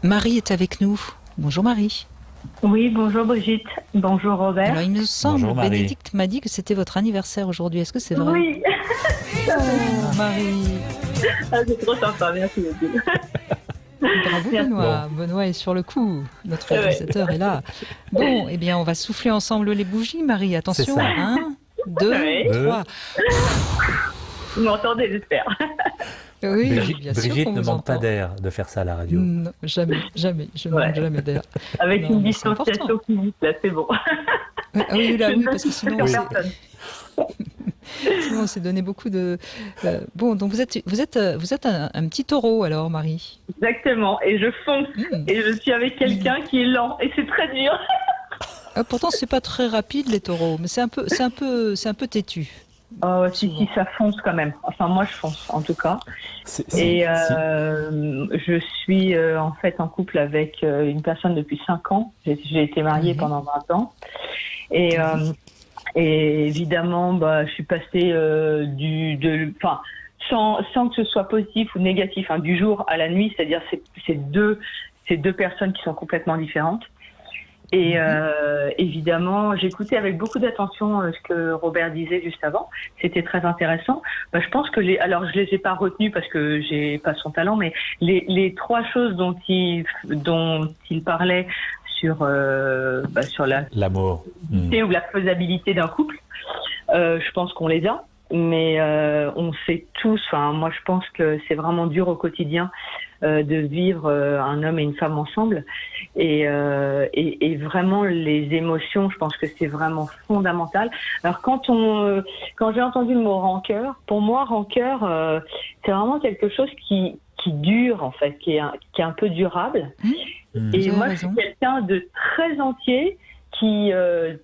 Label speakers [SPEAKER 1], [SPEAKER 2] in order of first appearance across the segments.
[SPEAKER 1] Marie est avec nous. Bonjour Marie.
[SPEAKER 2] Oui, bonjour Brigitte, bonjour Robert.
[SPEAKER 1] Alors il me semble,
[SPEAKER 3] Bonjour, Marie.
[SPEAKER 1] Bénédicte m'a dit que c'était votre anniversaire aujourd'hui. Est-ce que c'est vrai?
[SPEAKER 2] Oui,
[SPEAKER 1] Oh Marie.
[SPEAKER 2] c'est trop sympa, merci beaucoup.
[SPEAKER 1] Bravo
[SPEAKER 2] Merci.
[SPEAKER 1] Benoît. Benoît est sur le coup. Notre réalisateur est là. Bon, eh bien on va souffler ensemble les bougies Marie. Attention.
[SPEAKER 3] C'est ça.
[SPEAKER 1] 1, 2,
[SPEAKER 2] Oui.
[SPEAKER 1] 3.
[SPEAKER 2] Vous m'entendez, j'espère.
[SPEAKER 1] Oui,
[SPEAKER 3] Brigitte,
[SPEAKER 1] bien sûr
[SPEAKER 3] Brigitte
[SPEAKER 1] qu'on
[SPEAKER 3] ne
[SPEAKER 1] vous
[SPEAKER 3] manque pas
[SPEAKER 1] entend.
[SPEAKER 3] d'air de faire ça à la radio.
[SPEAKER 1] Non, jamais, jamais. Je ne
[SPEAKER 2] Ouais.
[SPEAKER 1] manque jamais d'air.
[SPEAKER 2] Avec
[SPEAKER 1] Non,
[SPEAKER 2] une
[SPEAKER 1] mais c'est
[SPEAKER 2] distanciation
[SPEAKER 1] important.
[SPEAKER 2] physique, là, c'est bon.
[SPEAKER 1] Ah oui, là,
[SPEAKER 2] Je
[SPEAKER 1] oui,
[SPEAKER 2] ne
[SPEAKER 1] parce que
[SPEAKER 2] suis
[SPEAKER 1] sinon,
[SPEAKER 2] sur
[SPEAKER 3] Oui.
[SPEAKER 2] personne.
[SPEAKER 1] sinon on s'est donné beaucoup de. Bon, donc vous êtes un petit taureau alors, Marie.
[SPEAKER 2] Exactement, et je fonce,
[SPEAKER 1] Hmm.
[SPEAKER 2] et je suis avec quelqu'un qui est lent, et c'est très dur.
[SPEAKER 1] Pourtant, c'est pas très rapide les taureaux, mais c'est un peu têtu.
[SPEAKER 2] Oh, si,
[SPEAKER 1] Souvent.
[SPEAKER 2] si, ça fonce quand même. Enfin, moi, je fonce, en tout cas. Et je suis en fait en couple avec une personne depuis 5 ans. J'ai été mariée
[SPEAKER 1] Mhm.
[SPEAKER 2] pendant 20 ans. Et évidemment, bah, je suis passée sans que ce soit positif ou négatif, hein, du jour à la nuit, c'est-à-dire c'est deux personnes qui sont complètement différentes. Et évidemment, j'écoutais avec beaucoup d'attention ce que Robert disait juste avant. C'était très intéressant. Bah, je pense que alors je les ai pas retenues parce que j'ai pas son talent, mais les trois choses dont il parlait sur la
[SPEAKER 3] L'amour.
[SPEAKER 2] ou la faisabilité d'un couple, je pense qu'on les a. Mais on sait tous, enfin moi je pense que c'est vraiment dur au quotidien de vivre un homme et une femme ensemble et vraiment les émotions, je pense que c'est vraiment fondamental. Alors quand j'ai entendu le mot rancœur, pour moi rancœur c'est vraiment quelque chose qui dure en fait, qui est un peu durable. Et
[SPEAKER 1] Vous avez
[SPEAKER 2] moi je
[SPEAKER 1] raison.
[SPEAKER 2] suis quelqu'un de très entier qui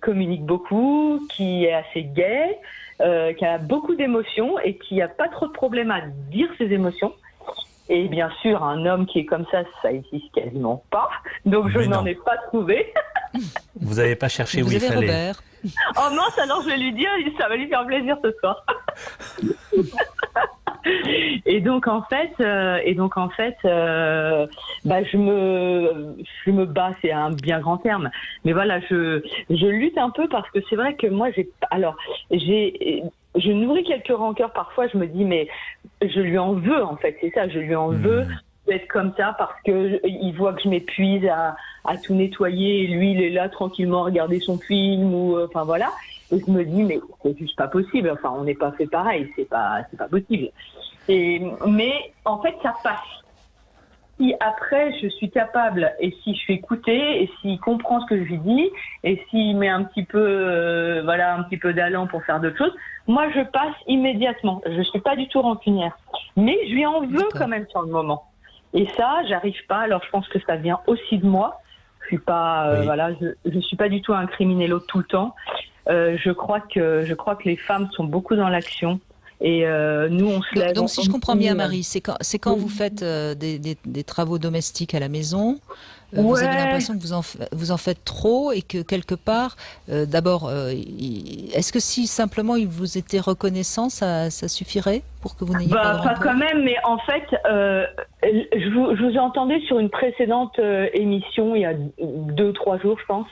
[SPEAKER 2] communique beaucoup, qui est assez gai, qui a beaucoup d'émotions et qui n'a pas trop de problème à dire ses émotions. Et bien sûr, un homme qui est comme ça existe quasiment pas. Donc je
[SPEAKER 3] Mais
[SPEAKER 2] n'en
[SPEAKER 3] non.
[SPEAKER 2] ai pas trouvé.
[SPEAKER 3] Vous n'avez pas cherché où
[SPEAKER 1] Vous
[SPEAKER 3] il
[SPEAKER 1] avez
[SPEAKER 3] fallait.
[SPEAKER 1] Robert.
[SPEAKER 2] Oh mince, alors je vais lui dire, ça va lui faire plaisir ce soir. Et donc en fait, bah, je me bats, c'est un bien grand terme. Mais voilà, je lutte un peu parce que c'est vrai que moi je nourris quelques rancœurs parfois. Je me dis mais je lui en veux en fait, c'est ça, je lui en veux d'être comme ça parce que il voit que je m'épuise à tout nettoyer et lui il est là tranquillement à regarder son film ou enfin voilà. Et je me dis mais c'est juste pas possible. Enfin on n'est pas fait pareil, c'est pas possible. Mais en fait, ça passe. Si après, je suis capable, et si je suis écoutée, et s'il comprend ce que je lui dis, et s'il met un petit peu d'allant pour faire d'autres choses, moi, je passe immédiatement. Je suis pas du tout rancunière. Mais je lui en veux
[SPEAKER 1] D'accord.
[SPEAKER 2] quand même sur le moment. Et ça, j'arrive pas. Alors, je pense que ça vient aussi de moi. Je suis pas,
[SPEAKER 3] Oui.
[SPEAKER 2] je suis pas du tout à incriminer l'autre tout le temps. Je crois que les femmes sont beaucoup dans l'action. Et nous, on se lève.
[SPEAKER 1] Donc si je comprends bien, Marie, c'est quand vous faites des travaux domestiques à la maison, vous avez l'impression que vous en faites trop et que quelque part, d'abord, est-ce que si simplement il vous était reconnaissant, ça suffirait pour que vous n'ayez pas de
[SPEAKER 2] Pas
[SPEAKER 1] rancœur?
[SPEAKER 2] quand même, mais en fait, je vous ai entendu sur une précédente émission, il y a 2-3 jours, je pense.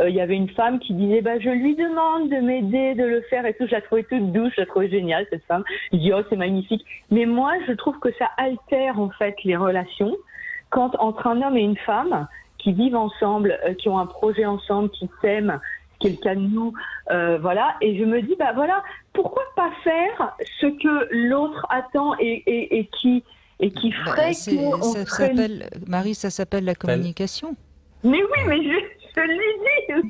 [SPEAKER 2] Il y avait une femme qui disait je lui demande de m'aider, de le faire et tout. Je la trouvais toute douce, je la trouvais géniale cette femme. Je dis oh c'est magnifique. Mais moi je trouve que ça altère en fait les relations quand entre un homme et une femme qui vivent ensemble, qui ont un projet ensemble, qui s'aiment, ce qui est le cas de nous, voilà. Et je me dis voilà, pourquoi pas faire ce que l'autre attend et qui ferait
[SPEAKER 1] Marie, ça s'appelle la communication.
[SPEAKER 2] Mais oui, mais je lui dis,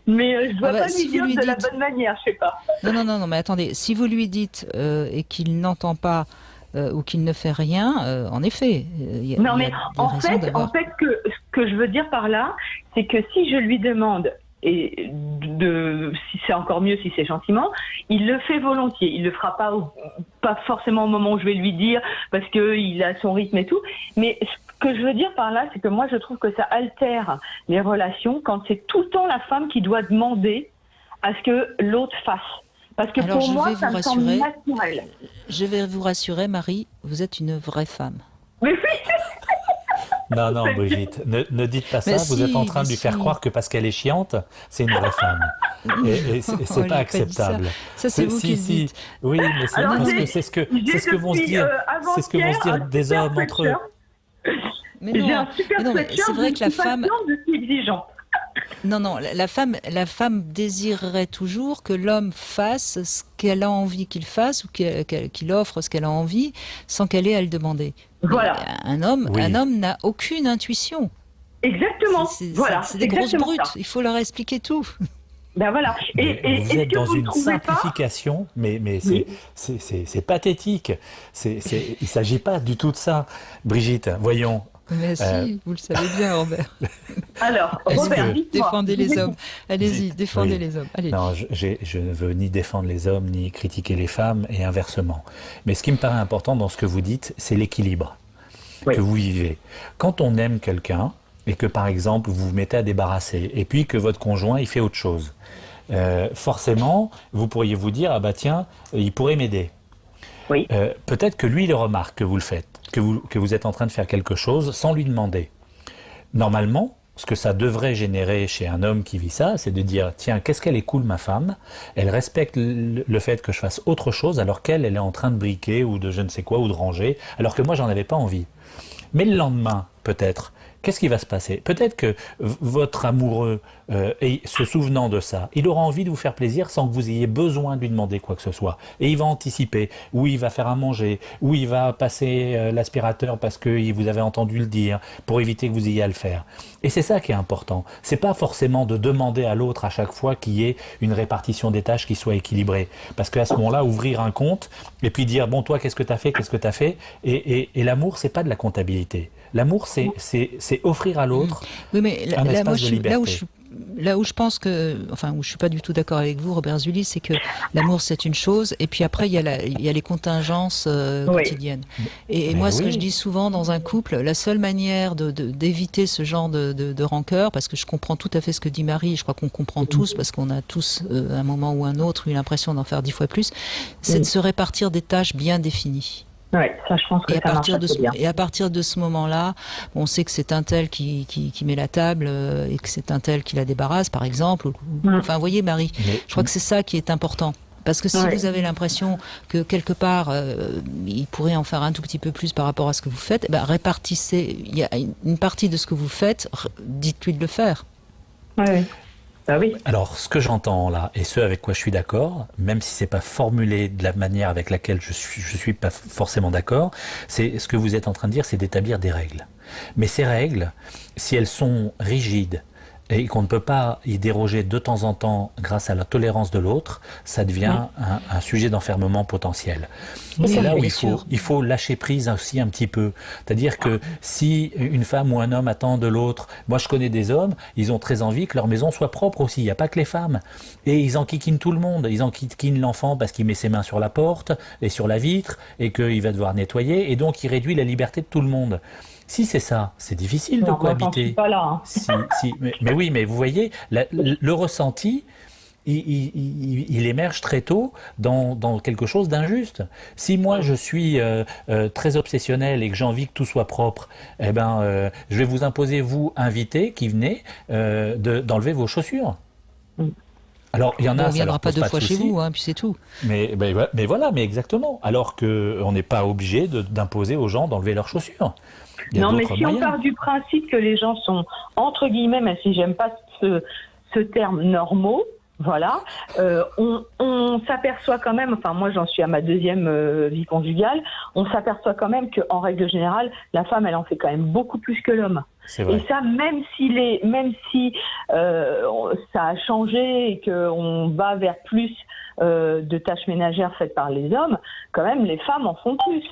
[SPEAKER 2] mais je dois pas
[SPEAKER 1] si
[SPEAKER 2] lui
[SPEAKER 1] vous
[SPEAKER 2] dire
[SPEAKER 1] lui
[SPEAKER 2] de la
[SPEAKER 1] dites-
[SPEAKER 2] bonne manière, je sais pas.
[SPEAKER 1] Non, mais attendez, si vous lui dites et qu'il n'entend pas ou qu'il ne fait rien, en effet, il y a
[SPEAKER 2] Non, mais
[SPEAKER 1] des
[SPEAKER 2] en
[SPEAKER 1] raisons d'avoir...
[SPEAKER 2] fait, ce que je veux dire par là, c'est que si je lui demande, et si c'est encore mieux, si c'est gentiment, il le fait volontiers. Il le fera pas forcément au moment où je vais lui dire, parce que il a son rythme et tout. Mais ce que je veux dire par là, c'est que moi, je trouve que ça altère les relations quand c'est tout le temps la femme qui doit demander à ce que l'autre fasse. Parce que
[SPEAKER 1] Alors,
[SPEAKER 2] pour
[SPEAKER 1] je
[SPEAKER 2] moi,
[SPEAKER 1] vais
[SPEAKER 2] ça
[SPEAKER 1] vous
[SPEAKER 2] me semble
[SPEAKER 1] rassurer.
[SPEAKER 2] naturel.
[SPEAKER 1] Je vais vous rassurer, Marie, vous êtes une vraie femme.
[SPEAKER 2] Mais oui,
[SPEAKER 3] Non, non, Brigitte, ne dites pas ça.
[SPEAKER 1] Mais
[SPEAKER 3] Vous
[SPEAKER 1] si,
[SPEAKER 3] êtes en train de lui faire croire que parce qu'elle est chiante, c'est une vraie femme. Et c'est
[SPEAKER 1] Oh,
[SPEAKER 3] pas
[SPEAKER 1] j'ai pas dit
[SPEAKER 3] acceptable.
[SPEAKER 1] ça, c'est vous qui le
[SPEAKER 3] si.
[SPEAKER 1] dites.
[SPEAKER 3] Oui, mais c'est
[SPEAKER 2] Alors,
[SPEAKER 3] parce
[SPEAKER 2] j'ai-
[SPEAKER 3] que c'est ce que
[SPEAKER 2] j'ai
[SPEAKER 3] vont se
[SPEAKER 2] depuis,
[SPEAKER 3] dire,
[SPEAKER 2] avant-hier,
[SPEAKER 3] c'est ce que vont se dire
[SPEAKER 2] un
[SPEAKER 3] des
[SPEAKER 2] super
[SPEAKER 3] hommes entre eux.
[SPEAKER 2] sweatshirt.
[SPEAKER 1] Mais
[SPEAKER 2] J'ai
[SPEAKER 1] non,
[SPEAKER 2] un super
[SPEAKER 1] mais non, mais
[SPEAKER 2] sweatshirt,
[SPEAKER 1] c'est vrai
[SPEAKER 2] je
[SPEAKER 1] que la
[SPEAKER 2] suis
[SPEAKER 1] femme,
[SPEAKER 2] patiente, je suis exigeante.
[SPEAKER 1] non, la femme désirerait toujours que l'homme fasse ce qu'elle a envie qu'il fasse ou qu'il offre ce qu'elle a envie sans qu'elle ait à le demander. Mais
[SPEAKER 2] Voilà.
[SPEAKER 1] un homme
[SPEAKER 3] Oui.
[SPEAKER 1] n'a aucune intuition.
[SPEAKER 2] Exactement. Voilà.
[SPEAKER 1] C'est des grosses
[SPEAKER 2] exactement
[SPEAKER 1] brutes.
[SPEAKER 2] ça.
[SPEAKER 1] Il faut leur expliquer tout.
[SPEAKER 2] Ben voilà.
[SPEAKER 3] Mais
[SPEAKER 2] Et
[SPEAKER 3] vous
[SPEAKER 2] est-ce
[SPEAKER 3] êtes
[SPEAKER 2] que
[SPEAKER 3] dans
[SPEAKER 2] vous ne
[SPEAKER 3] une
[SPEAKER 2] trouvez pas
[SPEAKER 3] simplification, mais
[SPEAKER 2] Oui.
[SPEAKER 3] c'est pathétique. Il ne s'agit pas du tout de ça. Brigitte, voyons.
[SPEAKER 1] Mais si, vous le savez bien, Robert.
[SPEAKER 2] Alors,
[SPEAKER 3] Est-ce
[SPEAKER 2] Robert,
[SPEAKER 3] que-
[SPEAKER 2] dites-moi.
[SPEAKER 1] Défendez les hommes. Allez-y,
[SPEAKER 3] Dites.
[SPEAKER 1] défendez
[SPEAKER 3] Oui.
[SPEAKER 1] les hommes. Allez.
[SPEAKER 3] Non, je ne veux ni défendre les hommes, ni critiquer les femmes, et inversement. Mais ce qui me paraît important dans ce que vous dites, c'est l'équilibre
[SPEAKER 2] Oui.
[SPEAKER 3] que vous vivez. Quand on aime quelqu'un, et que par exemple vous vous mettez à débarrasser, et puis que votre conjoint il fait autre chose, forcément, vous pourriez vous dire, ah bah tiens, il pourrait m'aider.
[SPEAKER 2] Oui.
[SPEAKER 3] Peut-être que lui, il remarque que vous le faites, que vous êtes en train de faire quelque chose sans lui demander. Normalement, ce que ça devrait générer chez un homme qui vit ça, c'est de dire, tiens, qu'est-ce qu'elle est cool, ma femme. Elle respecte le fait que je fasse autre chose, alors qu'elle est en train de briquer ou de je ne sais quoi, ou de ranger, alors que moi, j'en avais pas envie. Mais le lendemain, peut-être, qu'est-ce qui va se passer? Peut-être que votre amoureux, se souvenant de ça, il aura envie de vous faire plaisir sans que vous ayez besoin de lui demander quoi que ce soit. Et il va anticiper, ou il va faire à manger, ou il va passer l'aspirateur parce que vous avez entendu le dire, pour éviter que vous ayez à le faire. Et c'est ça qui est important. C'est pas forcément de demander à l'autre à chaque fois qu'il y ait une répartition des tâches qui soit équilibrée. Parce qu'à ce moment-là, ouvrir un compte, et puis dire, bon, toi, qu'est-ce que tu as fait, et l'amour, c'est pas de la comptabilité. L'amour, c'est offrir à l'autre
[SPEAKER 1] Oui, mais
[SPEAKER 3] un
[SPEAKER 1] là,
[SPEAKER 3] espace
[SPEAKER 1] moi,
[SPEAKER 3] de liberté.
[SPEAKER 1] là où je pense que, enfin, où je suis pas du tout d'accord avec vous, Robert Zully, c'est que l'amour c'est une chose, et puis après il y a les contingences
[SPEAKER 2] Oui.
[SPEAKER 1] quotidiennes. Et
[SPEAKER 3] Mais
[SPEAKER 1] moi, ce que
[SPEAKER 3] oui.
[SPEAKER 1] je dis souvent dans un couple, la seule manière d'éviter ce genre de rancœur, parce que je comprends tout à fait ce que dit Marie, je crois qu'on comprend tous, parce qu'on a tous, à un moment ou un autre, eu l'impression d'en faire 10 fois plus, c'est de se répartir des tâches bien définies.
[SPEAKER 2] Oui, ça, je pense que
[SPEAKER 1] Et à,
[SPEAKER 2] ça marche
[SPEAKER 1] partir de
[SPEAKER 2] assez
[SPEAKER 1] ce,
[SPEAKER 2] bien.
[SPEAKER 1] et à partir de ce moment-là, on sait que c'est un tel qui met la table et que c'est un tel qui la débarrasse, par exemple. Enfin, vous voyez, Marie,
[SPEAKER 3] Mais-
[SPEAKER 1] je crois que c'est ça qui est important. Parce que si
[SPEAKER 2] Ouais.
[SPEAKER 1] vous avez l'impression que quelque part, il pourrait en faire un tout petit peu plus par rapport à ce que vous faites, eh ben, répartissez. Il y a une partie de ce que vous faites, dites-lui de le faire.
[SPEAKER 2] Oui, oui. Bah oui.
[SPEAKER 3] Alors, ce que j'entends là, et ce avec quoi je suis d'accord, même si c'est pas formulé de la manière avec laquelle je suis pas forcément d'accord, c'est ce que vous êtes en train de dire, c'est d'établir des règles. Mais ces règles, si elles sont rigides et qu'on ne peut pas y déroger de temps en temps grâce à la tolérance de l'autre, ça devient un sujet d'enfermement potentiel.
[SPEAKER 1] Oui,
[SPEAKER 3] C'est là où
[SPEAKER 1] bien
[SPEAKER 3] il
[SPEAKER 1] sûr.
[SPEAKER 3] faut lâcher prise aussi un petit peu. C'est-à-dire que si une femme ou un homme attend de l'autre, moi je connais des hommes, ils ont très envie que leur maison soit propre aussi, il n'y a pas que les femmes. Et ils enquiquinent tout le monde, ils enquiquinent l'enfant parce qu'il met ses mains sur la porte et sur la vitre et qu'il va devoir nettoyer, et donc il réduit la liberté de tout le monde. Si c'est ça, c'est difficile de
[SPEAKER 2] Non, moi, j'en suis
[SPEAKER 3] cohabiter.
[SPEAKER 2] pas là. Hein.
[SPEAKER 3] Mais oui, mais vous voyez, le ressenti, il émerge très tôt dans quelque chose d'injuste. Si moi je suis très obsessionnel et que j'ai envie que tout soit propre, eh ben, je vais vous imposer, vous, invités qui venez, d'enlever vos chaussures. Alors, il y en
[SPEAKER 1] Bon,
[SPEAKER 3] a,
[SPEAKER 1] on ne
[SPEAKER 3] ça
[SPEAKER 1] viendra
[SPEAKER 3] leur
[SPEAKER 1] pas
[SPEAKER 3] pose
[SPEAKER 1] deux
[SPEAKER 3] pas de
[SPEAKER 1] fois chez
[SPEAKER 3] soucis.
[SPEAKER 1] vous, hein, puis c'est tout.
[SPEAKER 3] Mais voilà, mais exactement. Alors qu'on n'est pas obligé d'imposer aux gens d'enlever leurs chaussures. Il y a
[SPEAKER 2] Non, mais
[SPEAKER 3] d'autres
[SPEAKER 2] si on
[SPEAKER 3] moyens.
[SPEAKER 2] part du principe que les gens sont, entre guillemets, même si j'aime pas ce terme, normaux, voilà, on s'aperçoit quand même, enfin moi j'en suis à ma deuxième vie conjugale, on s'aperçoit quand même qu'en règle générale, la femme elle en fait quand même beaucoup plus que l'homme.
[SPEAKER 3] C'est vrai.
[SPEAKER 2] Et ça, même si ça a changé et qu'on va vers plus de tâches ménagères faites par les hommes, quand même les femmes en font plus.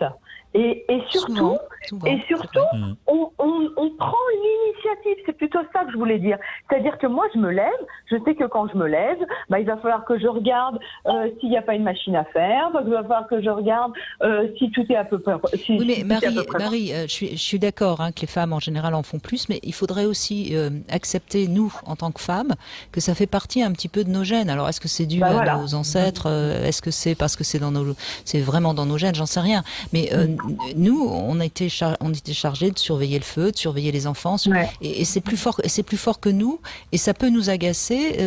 [SPEAKER 2] Et surtout,
[SPEAKER 1] Souvent,
[SPEAKER 2] et surtout,
[SPEAKER 3] Mm.
[SPEAKER 2] on prend l'initiative. C'est plutôt ça que je voulais dire. C'est-à-dire que moi, je me lève, je sais que quand je me lève, il va falloir que je regarde s'il n'y a pas une machine à faire, il va falloir que je regarde si tout est à peu près...
[SPEAKER 1] Oui, mais Marie, je suis d'accord que les femmes en général en font plus, mais il faudrait aussi accepter, nous, en tant que femmes, que ça fait partie un petit peu de nos gènes. Alors, est-ce que c'est dû à nos ancêtres? Est-ce que c'est parce que c'est vraiment dans nos gènes? J'en sais rien. Mais nous, on était chargés de surveiller le feu, de surveiller les enfants, et c'est plus fort que nous, et ça peut nous agacer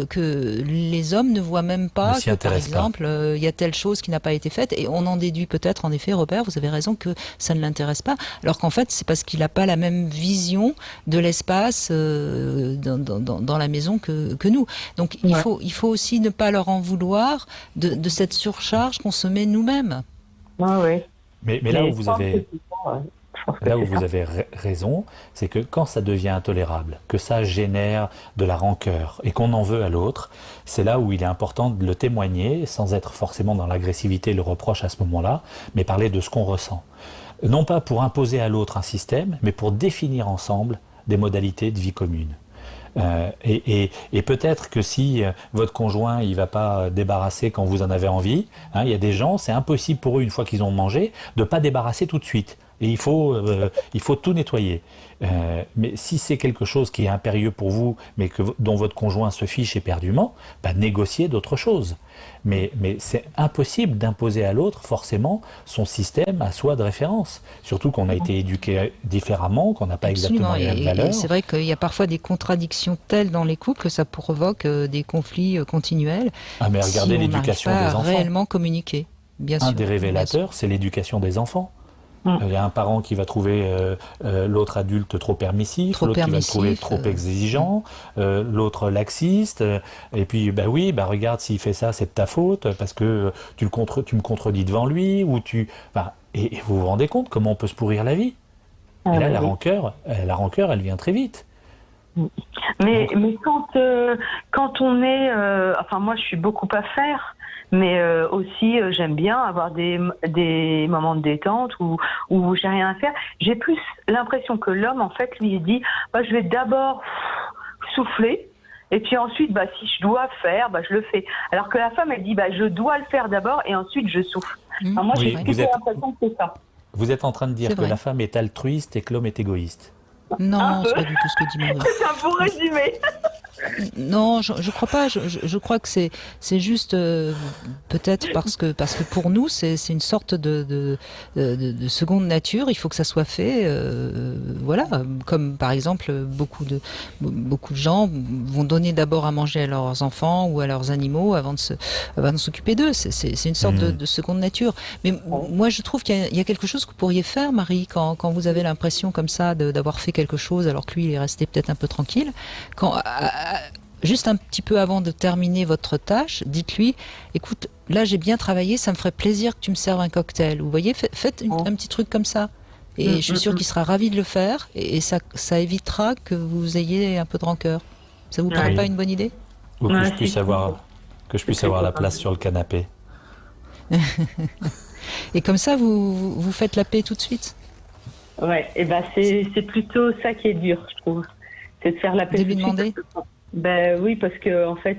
[SPEAKER 1] que les hommes ne voient même pas que, par exemple, il y a telle chose qui n'a pas été faite, et on en déduit peut-être, en effet, Robert, vous avez raison, que ça ne l'intéresse pas, alors qu'en fait, c'est parce qu'il n'a pas la même vision de l'espace dans la maison que nous. Donc, il faut aussi ne pas leur en vouloir de cette surcharge qu'on se met nous-mêmes.
[SPEAKER 3] Mais là où vous avez... Là où vous avez raison, c'est que quand ça devient intolérable, que ça génère de la rancœur et qu'on en veut à l'autre, c'est là où il est important de le témoigner sans être forcément dans l'agressivité et le reproche à ce moment-là, mais parler de ce qu'on ressent. Non pas pour imposer à l'autre un système, mais pour définir ensemble des modalités de vie commune. Et peut-être que si votre conjoint il va pas débarrasser quand vous en avez envie, il y a des gens, c'est impossible pour eux une fois qu'ils ont mangé de pas débarrasser tout de suite. Et il faut tout nettoyer. Mais si c'est quelque chose qui est impérieux pour vous, mais dont votre conjoint se fiche éperdument, négociez d'autres choses. Mais c'est impossible d'imposer à l'autre forcément son système à soi de référence. Surtout qu'on a été éduqué différemment, qu'on n'a pas exactement les mêmes valeurs.
[SPEAKER 1] Et c'est vrai qu'il y a parfois des contradictions telles dans les couples que ça provoque des conflits continuels.
[SPEAKER 3] Mais regardez l'éducation des enfants.
[SPEAKER 1] Réellement communiquer, bien sûr.
[SPEAKER 3] Un des révélateurs, c'est l'éducation des enfants. Il y a un parent qui va trouver l'autre adulte trop permissif, l'autre qui va le trouver trop exigeant, l'autre laxiste, et puis regarde, s'il fait ça, c'est de ta faute parce que tu me contredis devant lui, ou et vous vous rendez compte comment on peut se pourrir la vie. Et là, la rancœur, elle vient très vite.
[SPEAKER 2] Mais quand on est, moi je suis beaucoup à faire. Mais aussi, j'aime bien avoir des moments de détente où j'ai rien à faire. J'ai plus l'impression que l'homme, en fait, lui, il dit je vais d'abord souffler, et puis ensuite, si je dois faire, je le fais. Alors que la femme, elle dit je dois le faire d'abord, et ensuite je souffle. Moi, j'ai plutôt l'impression que c'est ça.
[SPEAKER 3] Vous êtes en train de dire que la femme est altruiste et que l'homme est égoïste.
[SPEAKER 1] Non, c'est pas du tout ce que dit Marie.
[SPEAKER 2] C'est un beau résumé.
[SPEAKER 1] Non, je crois pas. Je crois que c'est juste peut-être parce que pour nous c'est une sorte de seconde nature. Il faut que ça soit fait. Voilà, comme par exemple beaucoup de gens vont donner d'abord à manger à leurs enfants ou à leurs animaux avant de s'occuper d'eux. C'est une sorte de seconde nature. Mais moi je trouve qu'il y a quelque chose que vous pourriez faire, Marie, quand vous avez l'impression comme ça d'avoir fait quelque chose alors que lui il est resté peut-être un peu tranquille. Juste un petit peu avant de terminer votre tâche, dites-lui, écoute, là j'ai bien travaillé, ça me ferait plaisir que tu me serves un cocktail. Vous voyez, faites un petit truc comme ça. Et je suis sûre qu'il sera ravi de le faire, et ça évitera que vous ayez un peu de rancœur. Ça vous paraît pas une bonne idée?
[SPEAKER 3] Ou que je puisse avoir la place sur le canapé.
[SPEAKER 1] Et comme ça, vous faites la paix tout de suite?
[SPEAKER 2] Ouais, et c'est plutôt ça qui est dur, je trouve. C'est de faire la paix.
[SPEAKER 1] De lui demander?
[SPEAKER 2] Oui, parce que en fait,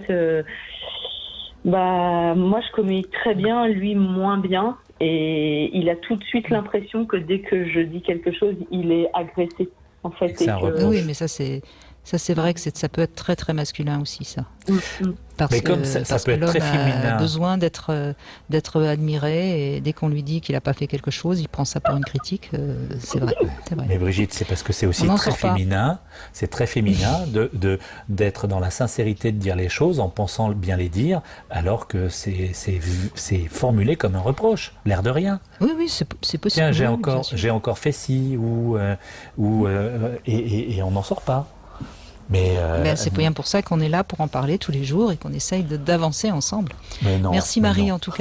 [SPEAKER 2] moi je communique très bien, lui moins bien, et il a tout de suite l'impression que dès que je dis quelque chose, il est agressé. En fait,
[SPEAKER 1] oui, mais ça c'est vrai que ça peut être très très masculin aussi, ça.
[SPEAKER 3] Mais comme ça peut être très féminin.
[SPEAKER 1] A besoin d'être admiré, et dès qu'on lui dit qu'il n'a pas fait quelque chose, il prend ça pour une critique. C'est vrai.
[SPEAKER 3] Mais Brigitte, c'est parce que c'est aussi très féminin. C'est très féminin d'être dans la sincérité de dire les choses en pensant bien les dire, alors que c'est formulé comme un reproche, l'air de rien.
[SPEAKER 1] Oui, c'est possible.
[SPEAKER 3] Tiens, j'ai encore fait ci, et on n'en sort pas. Mais
[SPEAKER 1] c'est bien pour ça qu'on est là pour en parler tous les jours et qu'on essaye d'avancer ensemble. Merci Marie en tout cas.